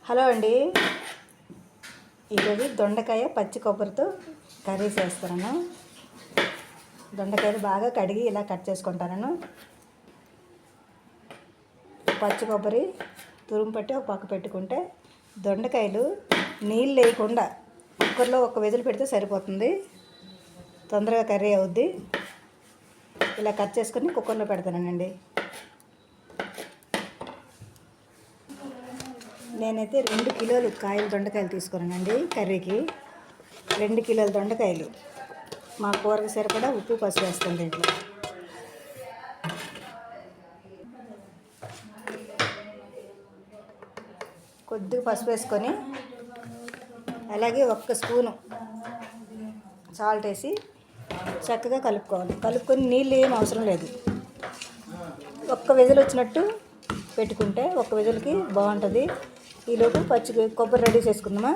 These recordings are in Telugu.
హలో అండి, ఈరోజు దొండకాయ పచ్చి కొబ్బరితో కర్రీ చేస్తాను. దొండకాయలు బాగా కడిగి ఇలా కట్ చేసుకుంటాను. పచ్చి కొబ్బరి తురుము పట్టి ఒక పక్క పెట్టుకుంటే దొండకాయలు నీళ్ళు లేకుండా కుక్కర్లో ఒక విజిల్ పెడితే సరిపోతుంది. తొందరగా కర్రీ అవుద్ది. ఇలా కట్ చేసుకొని కుక్కర్లో పెడతానండి. నేనైతే 2 కిలోలు దొండకాయలు తీసుకున్నానండి. కర్రీకి 2 కిలోల దొండకాయలు. మా కూరకు సరిపడా ఉప్పు పసుపు వేస్తాను దీంట్లో. కొద్దిగా పసుపు వేసుకొని అలాగే 1 స్పూను సాల్ట్ వేసి చక్కగా కలుపుకొని నీళ్ళు ఏం అవసరం లేదు. 1 విజిల్ వచ్చినట్టు పెట్టుకుంటే 1 విజిల్కి బాగుంటుంది. ఈలోపు పచ్చి కొబ్బరి రెడీ చేసుకుందామా.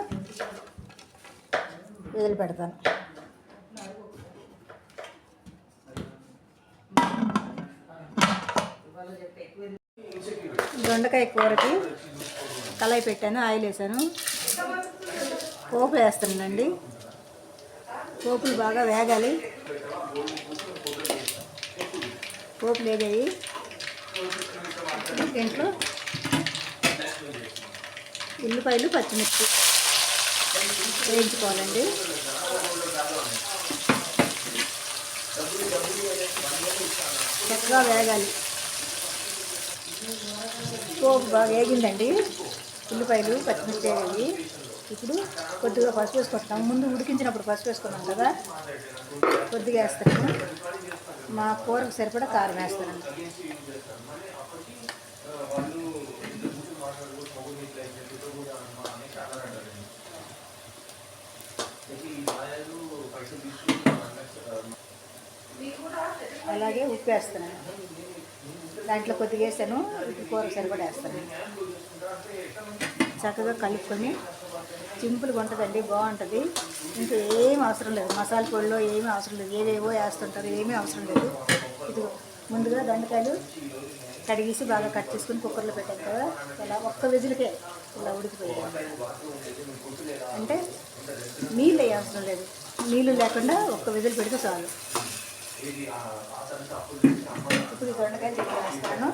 విజిల్ పెడతాను. దొండకాయ కూరకి కళాయి పెట్టాను, ఆయిల్ వేసాను, పోపు వేస్తానండి. పోపులు బాగా వేగాలి. పోపులు వేగాయి. దీంట్లో ఉల్లిపాయలు పచ్చిమిర్చి వేయించుకోవాలండి. చక్కగా వేగాలి. పోపు బాగా వేగిందండి. ఉల్లిపాయలు పచ్చిమిర్చి వేయాలి. ఇప్పుడు కొద్దిగా పసుపు వేసుకుంటాం. ముందు ఉడికించినప్పుడు పసుపు వేసుకున్నాం కదా, కొద్దిగా వేస్తాను. మా కూరకు సరిపడా కారం వేస్తానండి. అలాగే ఉప్పు వేస్తాను. దాంట్లో కొద్దిగా వేసాను. ఇప్పుడు కూరకు సరిపడా వేస్తాను. చక్కగా కలుపుకొని సింపుల్గా ఉంటుందండి, బాగుంటుంది. ఇంకా ఏమీ అవసరం లేదు. మసాలా పొడిలో ఏమీ అవసరం లేదు. ఏవేవో వేస్తుంటారు, ఏమీ అవసరం లేదు. ఇది ముందుగా దొండకాయలు కడిగేసి బాగా కట్ చేసుకుని కుక్కర్లో పెట్టాను కదా, ఇలా 1 విజిల్కే ఇలా ఉడికిపోయాయి. అంటే నీళ్ళు వేయ అవసరం లేదు. నీళ్ళు లేకుండా 1 విజిల్ పెడితే చాలు. ఇప్పుడు ఈ దొండకాయలు తీసుకుని వేస్తాను.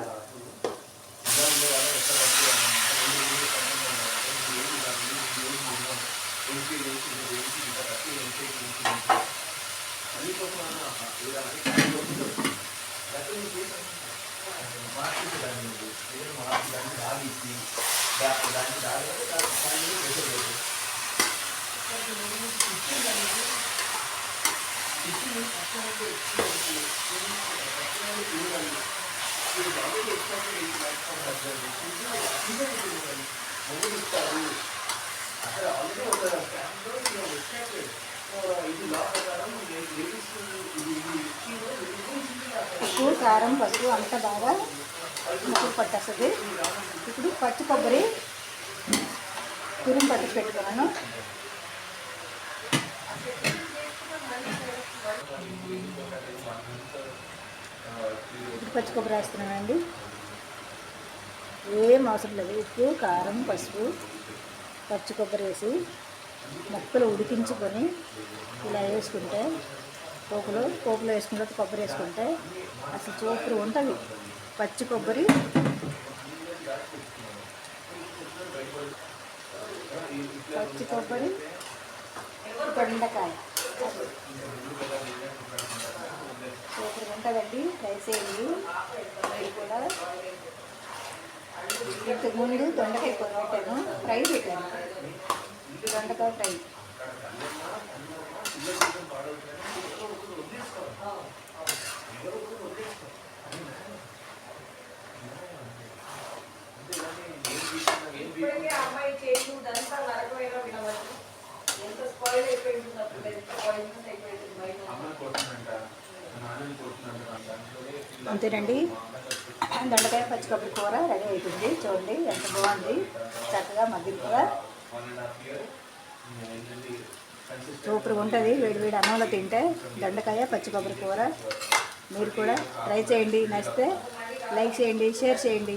ఉప్పు కారం పసుపు అంతా బాగా ముక్కలు పట్టేస్తుంది. ఇప్పుడు పచ్చి కొబ్బరి తురుము పట్టి పెట్టుకున్నాను. పచ్చి కొబ్బరి వేస్తున్నానండి. ఏం అవసరం లేదు. ఉప్పు కారం పసుపు పచ్చి కొబ్బరి వేసి ముక్కలు ఉడికించుకొని ఇలా వేసుకుంటే పోపులో వేసుకుంటే కొబ్బరి వేసుకుంటే అసలు సూపర్ ఉంటుంది. పచ్చి కొబ్బరి దొండకాయ సూపర్ ఉంటుందండి. ట్రై చేయండి మీరు కూడా. ఇంతకుముందు దొండకాయ కూర పెట్టాను, ఫ్రై పెట్టాను. దొండకాయ ఫ్రై అంతేనండి. దొండకాయ పచ్చి కొబ్బరి కూర రెడీ అవుతుంది. చూడండి ఎంత బాగుంది. చక్కగా మగ్గిగా సూపర్గా ఉంటుంది. వేడి అన్నంలో తింటే దొండకాయ పచ్చి కొబ్బరి కూర. మీరు కూడా ట్రై చేయండి. నచ్చితే లైక్ చేయండి, షేర్ చేయండి.